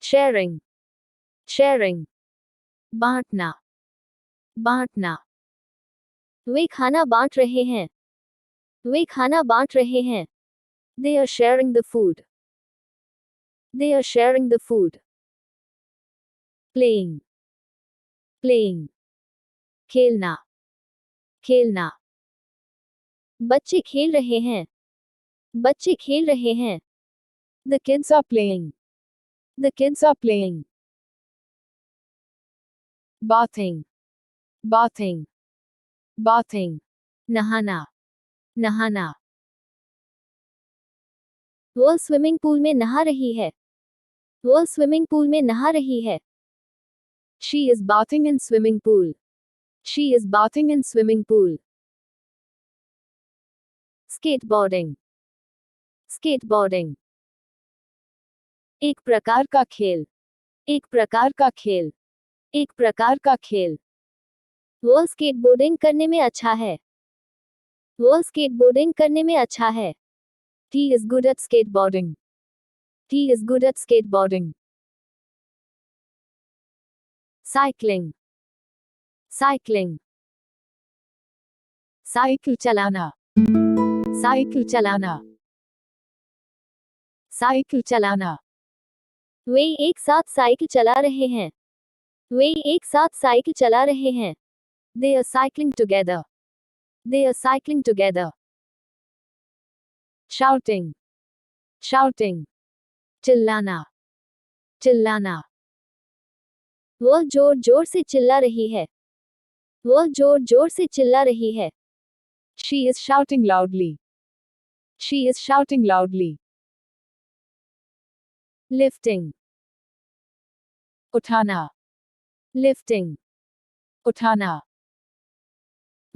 sharing, sharing, बांटना, बांटना, वे खाना बांट रहे हैं, वे खाना बांट रहे हैं, they are sharing the food, they are sharing the food, playing, playing, खेलना, खेलना, बच्चे खेल रहे हैं, बच्चे खेल रहे हैं, the kids are playing, the kids are playing, bathing, bathing, bathing, नहाना, नहाना, वह स्विमिंग पूल में नहा रही है, वह स्विमिंग पूल में नहा रही है, she is bathing in swimming pool, she is bathing in swimming pool, skateboarding, skateboarding, एक प्रकार का खेल, एक प्रकार का खेल, एक प्रकार का खेल, वह स्केटबोर्डिंग करने में अच्छा है, वह स्केटबोर्डिंग करने में अच्छा है, he is good at skateboarding, he is good at skateboarding, cycling, cycling, cycle चलाना, साइकिल चलाना, साइकिल चलाना, वे एक साथ साइकिल चला रहे हैं, वे एक साथ साइकिल चला रहे हैं, they are cycling together, they are cycling together, shouting, shouting, चिल्लाना, चिल्लाना, वह जोर जोर से चिल्ला रही है, वह जोर जोर से चिल्ला रही है, she is shouting loudly, she is shouting loudly, lifting, उठाना, lifting, उठाना,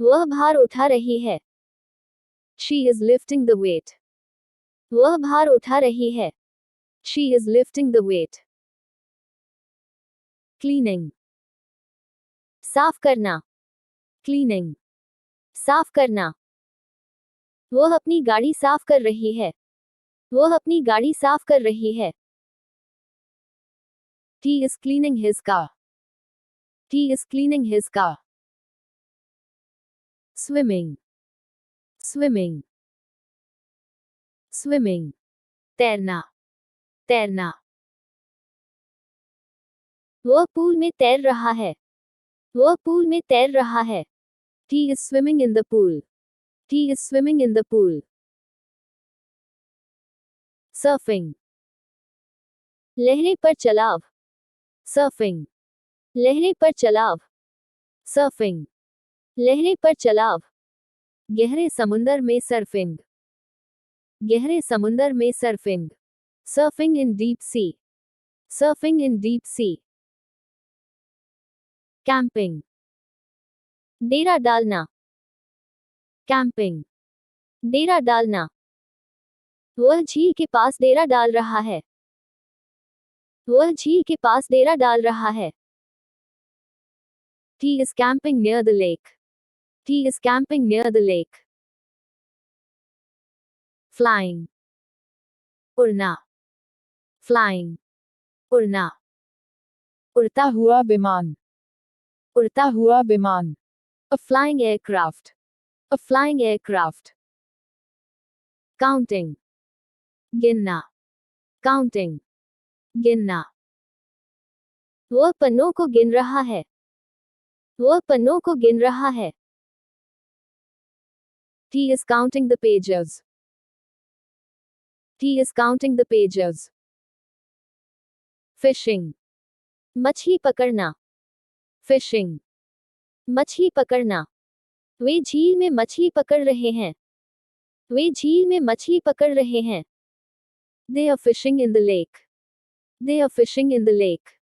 वह भार उठा रही है, she is lifting the weight, वह भार उठा रही है, she is lifting the weight, cleaning, साफ करना, cleaning, साफ करना, वह अपनी गाड़ी साफ कर रही है, वह अपनी गाड़ी साफ कर रही है, he is cleaning his car, he is cleaning his car, swimming, swimming, swimming, तैरना, तैरना, वह पूल में तैर रहा है, वह पूल में तैर रहा है, he is swimming in the pool, he is swimming in the pool, surfing, लहरें पर चलाव, surfing, लहरें पर चलाव, surfing, लहरें पर चलाव, गहरे समुंदर में सर्फिंग, गहरे समुंदर में surfing, surfing in deep sea, surfing in deep sea, camping, डेरा डालना, camping, डेरा डालना, वह झील के पास डेरा डाल रहा है, वह झील के पास डेरा डाल रहा है, he is camping near the lake, he is camping near the lake, flying, उड़ना, flying, उड़ना, उड़ता हुआ विमान, उड़ता हुआ विमान, a flying aircraft, a flying aircraft, counting, गिनना, counting, गिनना, वह पन्नों को गिन रहा है, वह पन्नों को गिन रहा है, he is counting the pages, he is counting the pages, fishing, मछली पकड़ना, fishing, मछली पकड़ना, वे झील में मछली पकड़ रहे हैं, वे झील में मछली पकड़ रहे हैं, they are fishing in the lake, they are fishing in the lake,